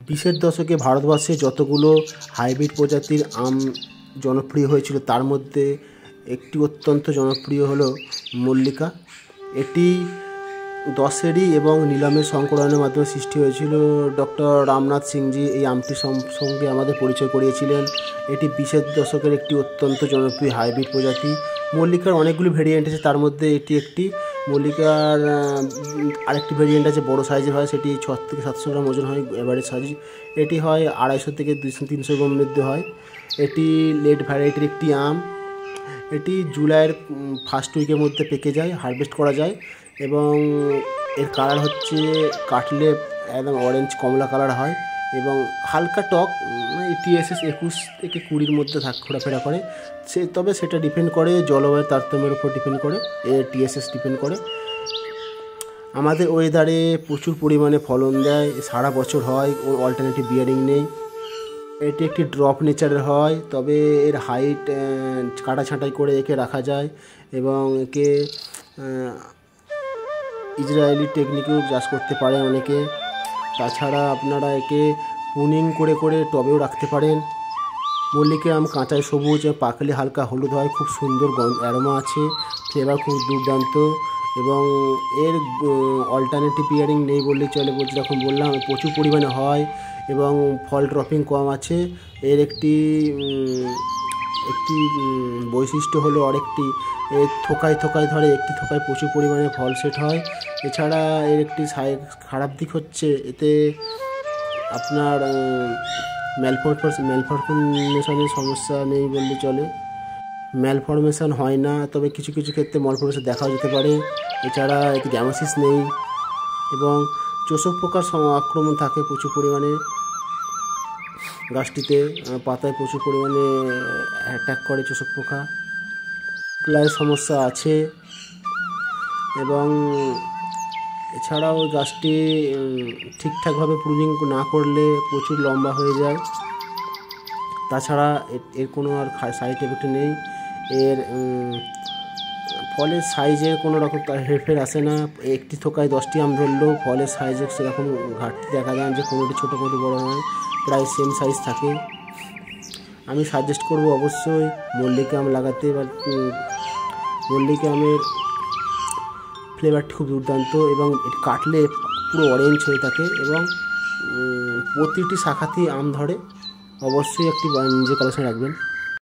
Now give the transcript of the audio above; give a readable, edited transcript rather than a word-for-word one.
20-এর দশকে ভারতবর্ষে যতগুলো হাইব্রিড প্রজাতির আম জনপ্রিয় হয়েছিল তার মধ্যে একটি অত্যন্ত জনপ্রিয় হলো মল্লিকা। এটি দশেরি এবং নীলমের সংকলনের মাধ্যমে সৃষ্টি হয়েছিল। ডক্টর রামনাথ সিংজি এই আমটির সঙ্গে আমাদের পরিচয় করিয়েছিলেন। এটি 20-এর দশকের একটি অত্যন্ত জনপ্রিয় হাইব্রিড প্রজাতি। মল্লিকার অনেকগুলি ভেরিয়েন্ট আছে, তার মধ্যে এটি একটি। মল্লিকার আরেকটি ভেরিয়েন্ট আছে বড় সাইজের হয়, সেটি 600 থেকে 700 গ্রাম ওজন হয় এভারেজ সাইজ। এটি হয় 250 থেকে 200-300 গ্রাম মধ্যে হয়। এটি লেট ভ্যারাইটির একটি আম। এটি জুলাইয়ের ফার্স্ট উইকের মধ্যে পেকে যায়, হারভেস্ট করা যায় এবং এর কালার হচ্ছে কাটলে একদম অরেঞ্জ কমলা কালার হয় এবং হালকা টক। TSS 21 থেকে 20-র মধ্যে ঘোরাফেরা করে। তবে সেটা ডিপেন্ড করে জলবায়ুর তারতম্যের উপর ডিপেন্ড করে, TSS ডিপেন্ড করে। আমাদের ওয়েদারে প্রচুর পরিমাণে ফলন দেয়, সারা বছর হয়, ওর অল্টারনেটিভ বিয়ারিং নেই। এটি একটি ড্রপ নেচারের হয়, তবে এর হাইট কাটা ছাঁটাই করে একে রাখা যায় এবং একে ইসরায়েলি টেকনিকেও চাষ করতে পারে অনেকে। তাছাড়া আপনারা একে পুনিং করে করে টবেও রাখতে পারেন। মল্লিকা আম কাঁচায় সবুজ, পাকলে হালকা হলুদ হয়, খুব সুন্দর অ্যারোমা আছে, ফ্লেভার খুব দুর্দান্ত এবং এর অল্টারনেটিভ বিয়ারিং নেই বললেই চলে। যেরকম বললাম প্রচুর পরিমাণে হয় এবং ফল ড্রপিং কম আছে। এর একটি বৈশিষ্ট্য হলো আরেকটি, এর থোকায় থোকায় ধরে, একটি থোকায় প্রচুর পরিমাণে ফল সেট হয়। এছাড়া এর একটি খারাপ দিক হচ্ছে এতে আপনার ম্যালফরমেশনের সমস্যা নেই বললে চলে। ম্যালফরমেশন হয় না, তবে কিছু কিছু ক্ষেত্রে ম্যালফরমেশন দেখাও যেতে পারে। এছাড়া এতে গ্যামাসিস নেই এবং চোষক পোকার আক্রমণ থাকে প্রচুর পরিমাণে গাছটিতে। পাতায় প্রচুর পরিমাণে অ্যাটাক করে চোষক পোকা। প্লায়ের সমস্যা আছে এবং এছাড়াও গাছটি ঠিকঠাকভাবে প্রুনিং না করলে প্রচুর লম্বা হয়ে যায়। তাছাড়া এর কোনো আর সাইড এফেক্ট নেই। এর ফলের সাইজে কোনো রকম হেরফের আসে না। একটি থোকায় 10টি আম ধরলেও ফলের সাইজে সেরকম ঘাটতি দেখা যায় যে কোনোটি ছোটো কোনোটি বড়ো নয়, প্রায় সেম সাইজ থাকে। আমি সাজেস্ট করব অবশ্যই মল্লিকা আম লাগাতে। মল্লিকা আমের ফ্লেভারটি খুব দুর্দান্ত এবং এটি কাটলে পুরো অরেঞ্জ হয়ে থাকে এবং প্রতিটি শাখাতেই আম ধরে। অবশ্যই একটি নিজের কালেকশন রাখবেন।